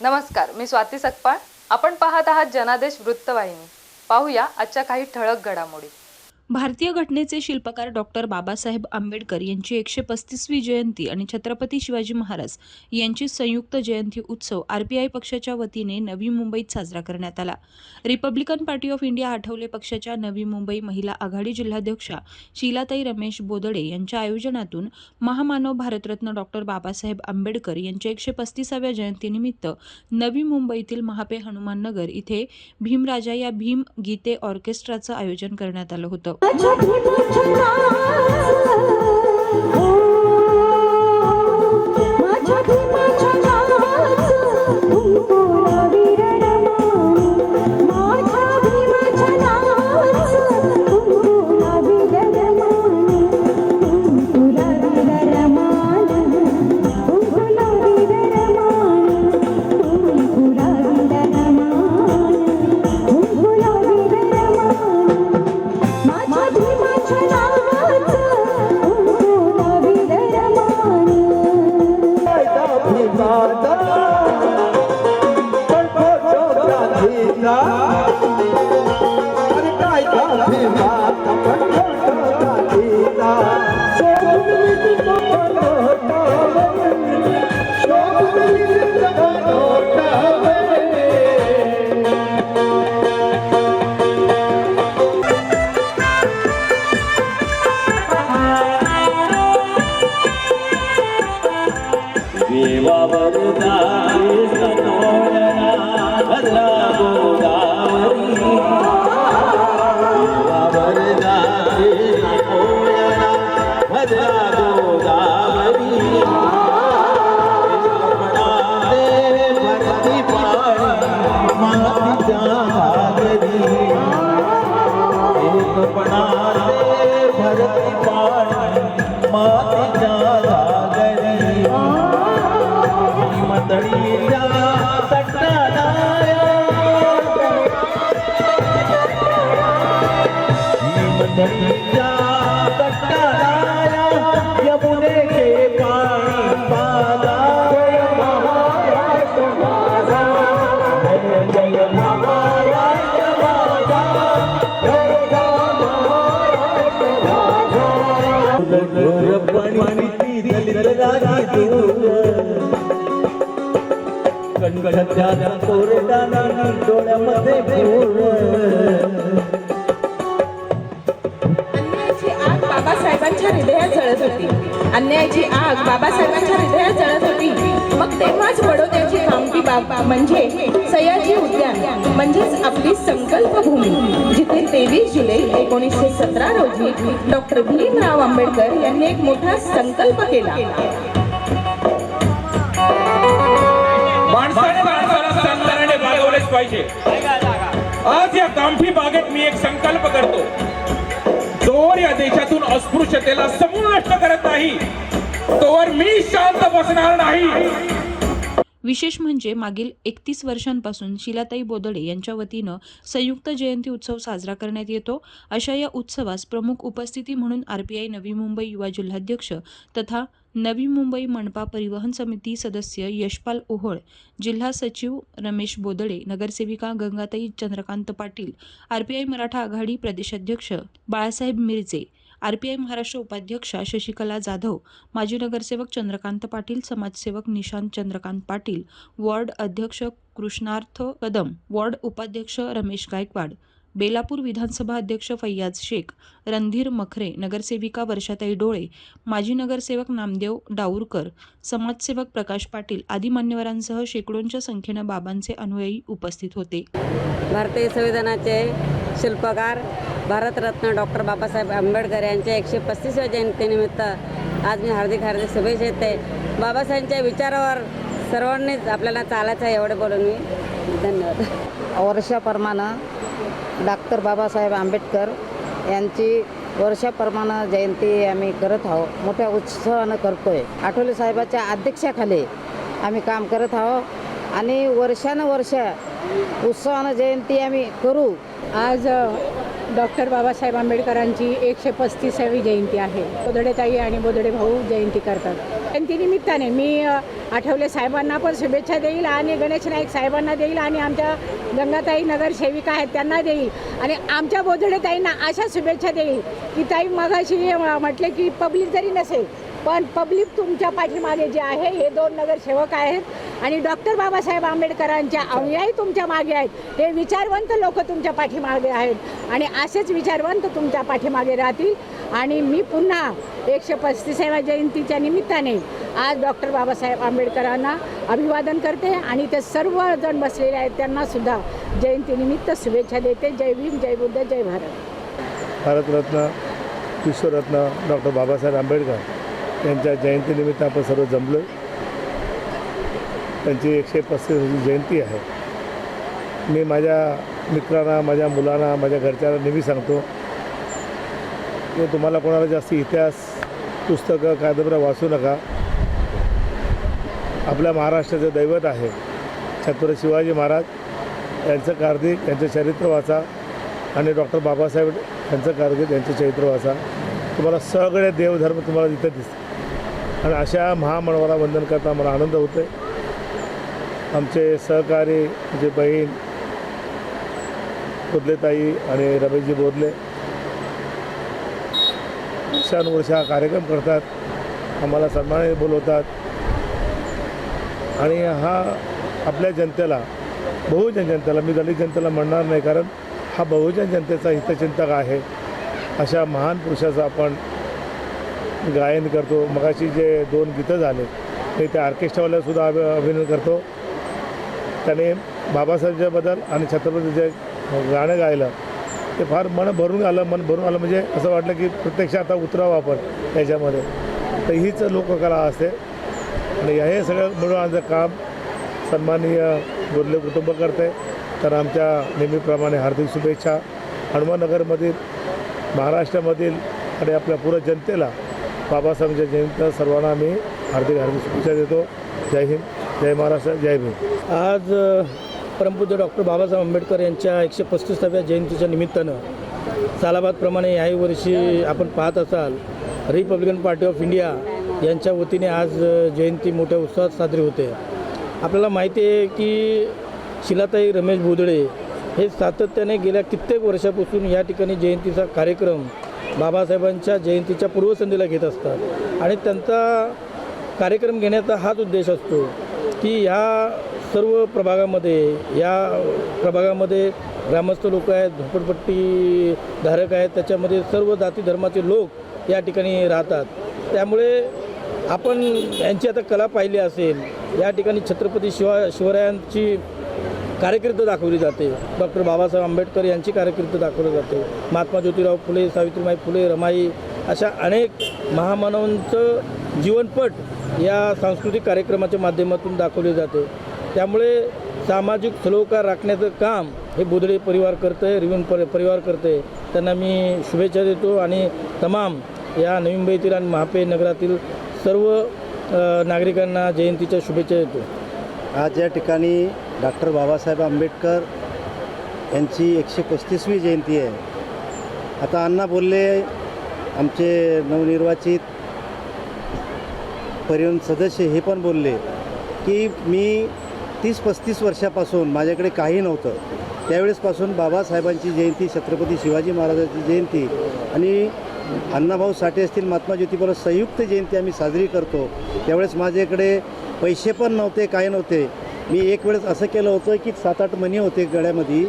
नमस्कार, मी स्वाती सकपाळ. आपण पाहत आहात जनादेश वृत्तवाहिनी. पाहूया आजच्या काही ठळक घडामोडी. भारतीय घटनेचे शिल्पकार डॉक्टर बाबासाहेब आंबेडकर यांची 135वी जयंती आणि छत्रपती शिवाजी महाराज यांची संयुक्त जयंती उत्सव आरपीआय पक्षाच्या वतीने नवी मुंबईत साजरा करण्यात आला. Republican party of India Athawale पक्षाच्या नवी मुंबई महिला आघाडी जिल्हाध्यक्षा शीलाताई रमेश बोदडे यांच्या आयोजनातून महामानव भारतरत्न डॉक्टर बाबासाहेब आंबेडकर यांच्या 135व्या जयंतीनिमित्त नवी मुंबईतील महापे हनुमान नगर इथे भीमराजा या भीम गीते ऑर्केस्ट्राचं आयोजन करण्यात आलं होतं. बाबासाहेबांच्या हृदयात जळत होती. अन्यायाची आग बाबासाहेबांच्या हृदयात जळत होती. मग तेव्हाच बडोद्याची खामटी बाग म्हणजे सयाजी उद्यान म्हणजेच आपली संकल्पभूमी, जिथे 23 जुलै 1917 रोजी डॉक्टर भीमराव आंबेडकर यांनी एक मोठा संकल्प केला. माणसाने भागवलेच पाहिजे. आज या कामठी बागेत मी एक संकल्प करतो. जोवर या देशातून अस्पृश्यतेला समूळ नष्ट करत नाही तोवर मी शांत बसणार नाही. विशेष म्हणजे मागील 31 वर्षांपासून शीलाताई बोदडे यांच्या वतीनं संयुक्त जयंती उत्सव साजरा करण्यात येतो. अशा या उत्सवास प्रमुख उपस्थिती म्हणून आरपीआय नवी मुंबई युवा जिल्हाध्यक्ष तथा नवी मुंबई मनपा परिवहन समिती सदस्य यशपाल ओहोळ, जिल्हा सचिव रमेश बोदडे, नगरसेविका गंगाताई चंद्रकांत पाटील, आरपीआय मराठा आघाडी प्रदेशाध्यक्ष बाळासाहेब मिरजे, आरपीआय महाराष्ट्र उपाध्यक्षा शशिकला जाधव, माजी नगरसेवक चंद्रकांत पाटील, समाजसेवक निशांत चंद्रकांत पाटील, वॉर्ड अध्यक्ष कृष्णार्थ कदम, वॉर्ड उपाध्यक्ष रमेश गायकवाड, बेलापूर विधानसभा अध्यक्ष फैयाज शेख, रणधीर मखरे, नगरसेविका वर्षाताई डोळे, माजी नगरसेवक नामदेव डाऊरकर, समाजसेवक प्रकाश पाटील आदी मान्यवरांसह शेकडोंच्या संख्येनं बाबांचे अनुयायी उपस्थित होते. भारतीय संविधानाचे शिल्पकार भारतरत्न डॉक्टर बाबासाहेब आंबेडकर यांच्या 135व्या जयंतीनिमित्त आज मी हार्दिक शुभेच्छा देते. बाबासाहेबांच्या विचारावर सर्वांनीच आपल्याला चालायचं आहे एवढे बोलून मी धन्यवाद. वर्षाप्रमाणे डॉक्टर बाबासाहेब आंबेडकर यांची वर्षाप्रमाणे जयंती आम्ही करत आहोत. मोठ्या उत्साहानं करतो आहे. आठवले साहेबाच्या अध्यक्षाखाली आम्ही काम करत आहोत आणि वर्षानुवर्ष उत्साहानं जयंती आम्ही करू. आज डॉक्टर बाबासाहेब आंबेडकरांची 135वी जयंती आहे. बोदडे ताई आणि बोदडे भाऊ जयंती करतात. जयंतीनिमित्ताने मी आठवले साहेबांना पण शुभेच्छा देईल आणि गणेश नाईक साहेबांना देईल आणि आमच्या गंगाताई नगरसेविका आहेत त्यांना देईल आणि आमच्या बोधडे ताईंना अशा शुभेच्छा देईल की ताई मगाशी म्हटले की पब्लिक जरी नसेल पण पब्लिक तुमच्या पाठीमागे जे आहे हे 2 नगरसेवक आहेत आणि डॉक्टर बाबासाहेब आंबेडकरांच्या अनुयायी तुमच्या मागे आहेत। हे विचारवंत लोक तुमच्या पाठीमागे आहेत आणि असेच विचारवंत तुमच्या पाठीमागे राहतील। आणि मी पुन्हा 135व्या जयंतीच्या निमित्ताने आज डॉक्टर बाबासाहेब आंबेडकरांना अभिवादन करते आणि ते सर्वजण बसलेले आहेत त्यांना सुद्धा जयंतीनिमित्त शुभेच्छा देते। जय भीम, जय बुद्ध, जय भारत। भारतरत्न विश्वरत्न डॉक्टर बाबासाहेब आंबेडकर यांच्या जयंतीनिमित्त आपण सर्व जमलो। त्यांची 135वी जयंती आहे। मी माझ्या मित्रांना, माझ्या मुलांना, माझ्या घरच्यांना नेहमी सांगतो की तुम्हाला कोणाला जास्त इतिहास पुस्तकं कादंबऱ्या वाचू नका। आपल्या महाराष्ट्राचं दैवत आहे छत्रपती शिवाजी महाराज यांचं कार्तिक यांचं चरित्र वाचा आणि डॉक्टर बाबासाहेब यांचं कारकीर्द यांचं चरित्र वाचा। तुम्हाला सगळे देवधर्म तुम्हाला तिथं दिसते आणि अशा महामानवाला वंदन करता मला आनंद होतो आहे। आमचे सहकारी म्हणजे बहीण बोदलेताई आणि रमेशजी बोदले वर्षानुवर्ष हा कार्यक्रम करतात, आम्हाला सन्मानाने बोलवतात आणि हा आपल्या जनतेला, बहुजन जनतेला, मी दलित जनतेला म्हणणार नाही कारण हा बहुजन जनतेचा हितचिंतक आहे, अशा महान पुरुषाचं आपण गायन करतो। मगाशी जे 2 गीतं झाले मी त्या ऑर्केस्ट्रावाल्यासुद्धा अभिनंदन करतो। त्याने बाबासाहेबांच्याबद्दल आणि छत्रपतीचे गाणं गायलं ते फार मन भरून आलं म्हणजे असं वाटलं की प्रत्यक्ष आता उतरावं आपण त्याच्यामध्ये। तर हीच लोककला असते आणि हे सगळं मिळून आमचं काम सन्माननीय बोधले कुटुंब करते। तर आमच्या नेहमीप्रमाणे हार्दिक शुभेच्छा हनुमाननगरमधील, महाराष्ट्रामधील आणि आपल्या पूर्ण जनतेला बाबासाहेबांच्या जयंतीला सर्वांना मी हार्दिक शुभेच्छा देतो। जय हिंद, जय महाराष्ट्र, जय भीम। आज परमपूज्य डॉक्टर बाबासाहेब आंबेडकर यांच्या 135व्या जयंतीच्या निमित्तानं सालाबादप्रमाणे याही वर्षी आपण पाहत असाल रिपब्लिकन पार्टी ऑफ इंडिया यांच्या वतीने आज जयंती मोठ्या उत्साहात साजरी होते। आपल्याला माहिती आहे की शिलाताई रमेश बोदळे हे सातत्याने गेल्या कित्येक वर्षापासून या ठिकाणी जयंतीचा कार्यक्रम बाबासाहेबांच्या जयंतीच्या पूर्वसंध्येला घेत असतात आणि त्यांचा कार्यक्रम घेण्याचा हाच उद्देश असतो की ह्या सर्व प्रभागामध्ये ग्रामस्थ लोक आहेत, झोपडपट्टी धारक आहेत, त्याच्यामध्ये सर्व जाती धर्माचे लोक या ठिकाणी राहतात। त्यामुळे आपण यांची आता कला पाहिली असेल, या ठिकाणी छत्रपती शिवरायांची कारकीर्द दाखवली जाते, डॉक्टर बाबासाहेब आंबेडकर यांची कारकीर्द दाखवली जाते, महात्मा ज्योतिराव फुले, सावित्रीबाई फुले, रमाई अशा अनेक महामानवांचं जीवनपट या सांस्कृतिक कार्यक्रमाच्या माध्यमातून दाखवले जाते। त्यामुळे सामाजिक सलोखा राखण्याचं काम हे बोदळे परिवार करतं आहे, रिवून परिवार करतं आहे। त्यांना मी शुभेच्छा देतो आणि तमाम या नवी मुंबईतील आणि महापे नगरातील सर्व नागरिकांना जयंतीच्या शुभेच्छा देतो। आज या ठिकाणी डॉक्टर बाबासाहेब आंबेडकर यांची 135वी जयंती आहे। आता अण्णा बोलले, आमचे नवनिर्वाचित परिवहन सदस्य हे पण बोलले की मी 30-35 वर्षापासून माझ्याकडे काही नव्हतं, त्यावेळेसपासून बाबासाहेबांची जयंती, छत्रपती शिवाजी महाराजांची जयंती आणि अण्णाभाऊ साठे असतील, महात्मा ज्योतिबा संयुक्त जयंती आम्ही साजरी करतो। त्यावेळेस माझ्याकडे पैसे पण नव्हते, काय नव्हते। मी एक वेळेस असं केलं होतं की 7-8 मणी होते गळ्यामध्ये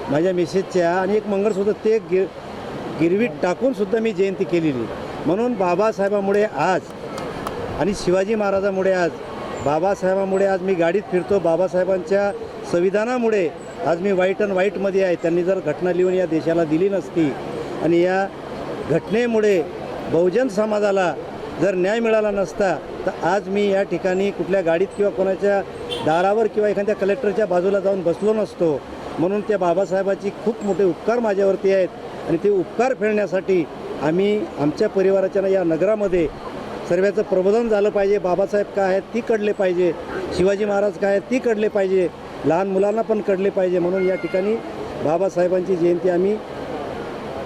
माझ्या मिसेसच्या आणि एक मंगळसूत्र, ते गिरवीत टाकूनसुद्धा मी जयंती केलेली। म्हणून बाबासाहेबामुळे आज आणि शिवाजी महाराजामुळे आज, बाबासाहेबामुळे आज मी गाडीत फिरतो, बाबासाहेबांच्या संविधानामुळे आज मी व्हाईट अँड व्हाईटमध्ये आहे। त्यांनी जर घटना लिहून या देशाला दिली नसती आणि या घटनेमुळे बहुजन समाजाला जर न्याय मिळाला नसता तर आज मी या ठिकाणी कुठल्या गाडीत किंवा कोणाच्या दारावर किंवा एखाद्या कलेक्टरच्या बाजूला जाऊन बसलो नसतो। म्हणून त्या बाबासाहेबाची खूप मोठे उपकार माझ्यावरती आहेत आणि ते उपकार फेडण्यासाठी आम्ही आमच्या परिवाराच्या या नगरामध्ये सर्वांचं प्रबोधन झालं पाहिजे। बाबासाहेब काय आहेत ती कळले पाहिजे, शिवाजी महाराज काय आहेत ती कळले पाहिजे, लहान मुलांना पण कळले पाहिजे। म्हणून या ठिकाणी बाबासाहेबांची जयंती आम्ही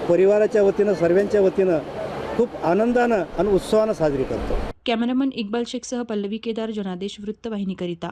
परिवाराच्या वतीनं, सर्वांच्या वतीनं खूप आनंदानं आणि उत्सवानं साजरी करतो. कॅमेरामन इक्बाल शेखसह पल्लवी केदार, जनादेश वृत्तवाहिनीकरिता.